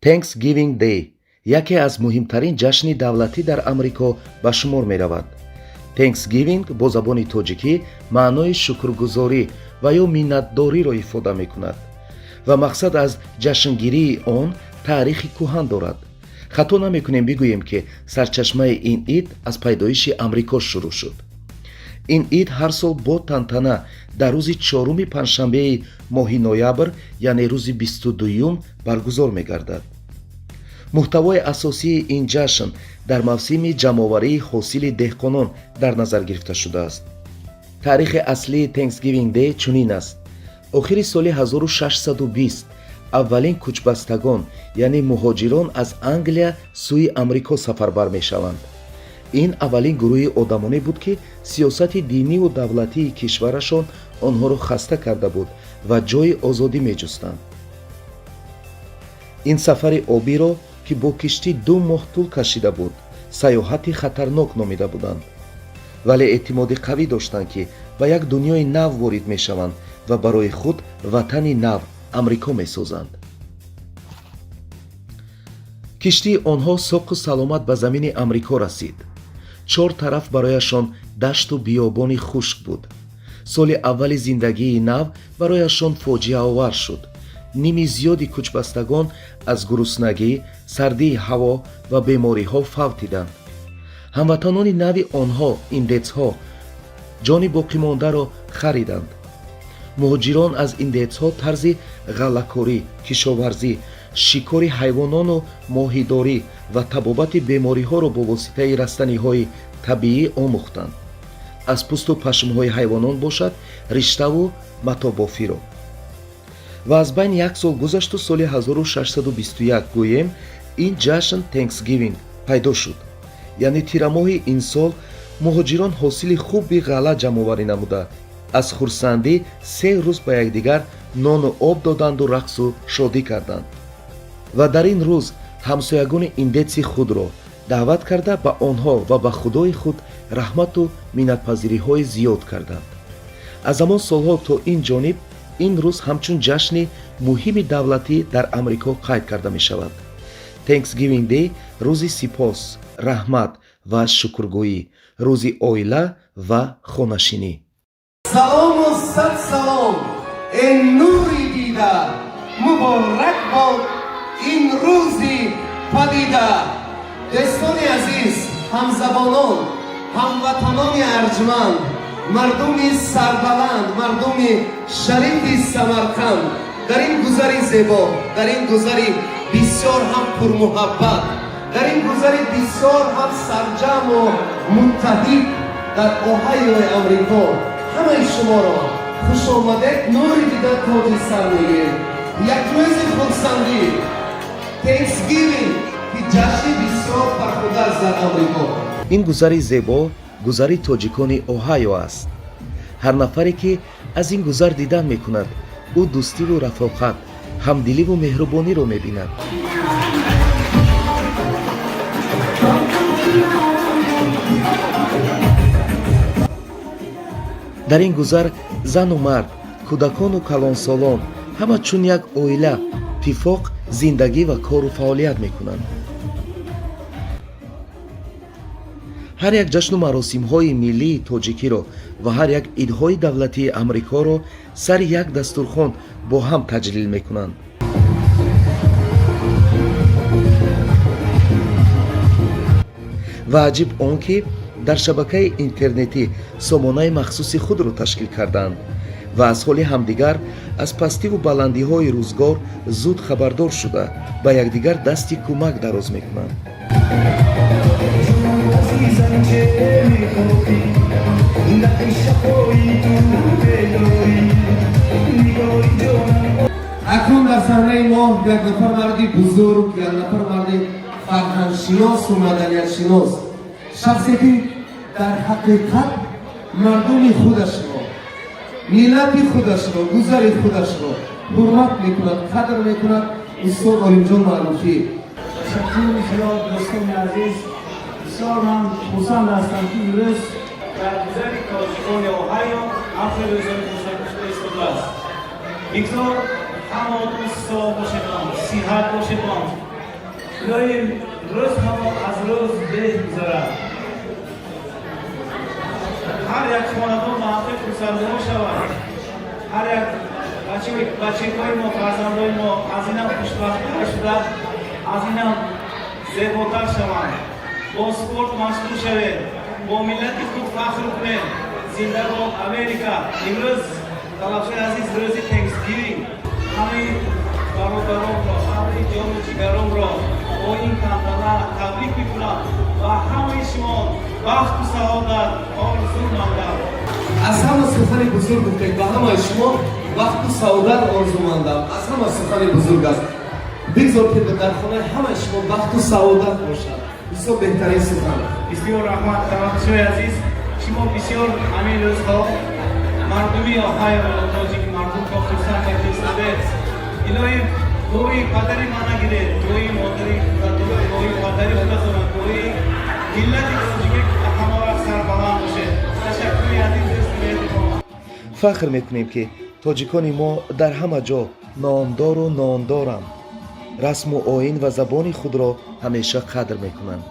Thanksgiving Day яке аз муҳимтарин ҷашни давлатӣ дар Амрико ба шумор меравад. Thanksgiving бо забони тоҷикӣ маънои шукргузорӣ ва ё миннатдориро ифода мекунад ва мақсад аз ҷашнгирии он таърихи кӯҳан дорад. хато намекунем бигӯем ки сарчашмаи ин ид аз пайдоиши Амрико шурӯъ шуд. ин ид ҳар сол бо тантана дар рӯзи 4-уми панҷшанбеи моҳи ноябр, яъне рӯзи 22-юм баргузор мегардад. муҳтавои асосии ин ҷашн дар мавсими ҷамъоварии ҳосили деҳқонон дар назар гирифта шудааст. таърихи аслии Thanksgiving Day чунин аст. охири соли 1620 аввалин кӯчбастагон, яъне муҳоҷирон аз Англия сӯи Амрико сафарбар мешаванд. ин аввалин гурӯҳи одамоне буд ки сиёсати диниву давлатии кишварашон онҳоро хаста карда буд ва ҷойи озодӣ меҷустанд. ин сафари обиро ки бо киштӣ 2 моҳ тӯл кашида буд, сайёҳати хатарнок номида буданд. вале эътимоди қавӣ доштанд ки ба як дунёи нав ворид мешаванд ва барои худ ватани нав Амрико месозанд. киштии онҳо соқу саломат ба замини Амрико расид. 4 тараф барояшон дашту биёбони хушк буд. соли аввали зиндагии нав барояшон фоҷиаовар шуд. ними зиёди кӯчбастагон аз гуруснагӣ, сардии ҳаво ва бемориҳо фавтиданд. ҳамватанони нави онҳо, индецҳо, ҷони боқимондаро хариданд. муҳоҷирон аз индецҳо тарзи ғаллакорӣ, кишоварзӣ, шикори ҳайвонону моҳидорӣ ва табобати бемориҳоро бо воситаи растаниҳои табиӣ омӯхтанд. аз пӯсту пашмҳои ҳайвонон бошад риштаву матобофиро. ва аз байни як сол гузашту соли 1621 гӯем ин ҷашн Thanksgiving пайдо шуд. яъне тирамоҳи ин сол муҳоҷирон ҳосили хуби ғалла ҷамъоварӣ намуда аз хурсандӣ 3 рӯз ба якдигар нону об доданду рақсу шодӣ карданд. ва дар ин рӯз ҳамсоягони индетси худро даъват карда ба онҳо ва ба худои худ раҳмату миннатпазириҳои зиёд карданд. аз ҳамон солҳо то ин ҷониб ин рӯз ҳамчун ҷашни муҳими давлатӣ дар Амрико қайд карда мешавад. Thanksgiving Day рӯзи сипос, раҳмат ва шукргӯӣ, рӯзи оила ва хонашинӣ. салому сад салом э нури дида, муборак бод ин рӯзи падида. дӯстони азиз, ҳамзабонон, ҳамватанони арҷманд, мардуми сарбаланд, мардуми шарифи Самарқанд, дар ин гузари зебо, дар ин гузари бисёр ҳам пурмуҳаббат, дар ин гузари бисёр ҳам сарҷамъу муттаҳид дар оҳайои Амрико ҳамаи шуморо хушомадед нури дида тоҷи сар мегирем. як рӯзи хурсандӣ, Thanksgiving, ки ҷашни бисёр фархуда аст дар Амрико. ин гузари зебо гузари тоҷикони оҳайо аст. ҳар нафаре ки аз ин гузар дидан мекунад, ӯ дӯстиву рафоқат, ҳамдиливу меҳрубониро мебинад. дар ин гузар зану мард, кӯдакону калонсолон ҳама чун як оила итtifоқ зиндагӣ ва кору фаъолият мекунанд. ҳар як ҷашну маросимҳои миллии тоҷикиро ва ҳар як идҳои давлатии Амрикоро сари як дастурхон бо ҳам таҷлил мекунанд. ва аҷиб он ки дар шабакаи интернетӣ сомонаи махсуси худро ташкил карданд ва аз ҳоли ҳамдигар аз пастиву баландиҳои рӯзгор зуд хабардор шуда ба якдигар дасти кӯмак дароз мекунанд. акнун дар саҳнаи мо як нафар марди бузург, як нафар марди фарҳангшиносу маданиятшинос, шахсе ки дар ҳақиқат мардуми худашро, миллати худашро, гузари худашро ҳурмат мекунад, қадр мекунад, устод Олимҷон Маъруфӣ. Ташаккури зиёд дӯстони азиз, бисёр ман хурсанд ҳастам ки имрӯз дар гузари тоҷикони Оҳайо авто рӯзои ташаккур истодааст. Виктор ҳамон сог бошедон, сиҳат бошедон, الهی روز هوا از روز بگذرد. هر یک خاندان موفق و سربلند شود. هر یک بچه‌های ما، فرزندان ما از این هم خوشبخت‌تر شده، از این هم زیباتر شوند. با سپورت مشغول شوید، با ملت خود فخر کنید. زنده باد امریکا. امروز طلبچه عزیز روزی تhanksgiving. همه برادران را، همه جان و جگران را با این تنتنه تبریک میکنم و همه شما بخت و سعادت آرزو ماندم. از همه سخن بزرگ گفتید به همه شما وقت و سعادت آرزو ماندم. از همه سخن بزرگ است. بگذار که در خانه همه شما وقت و سعادت باشد. بسیار بهترین سخن. بسیار رحمت طلبچه عزیز، شما بسیار همین روزها مردمی آهای و تاجیک مردم را خرسند می‌فرستید. الهی گویی پدری ما نگیرید، گویی مادری گویی پدری خودتان، گویی ملت تاجیک همه وقت سربلند باشه. تشکر عزیز است. فخر میکنیم که تاجیکان ما در همه جا نامدار و نامدارند. رسم و آیین و زبان خود را همیشه قدر میکنند.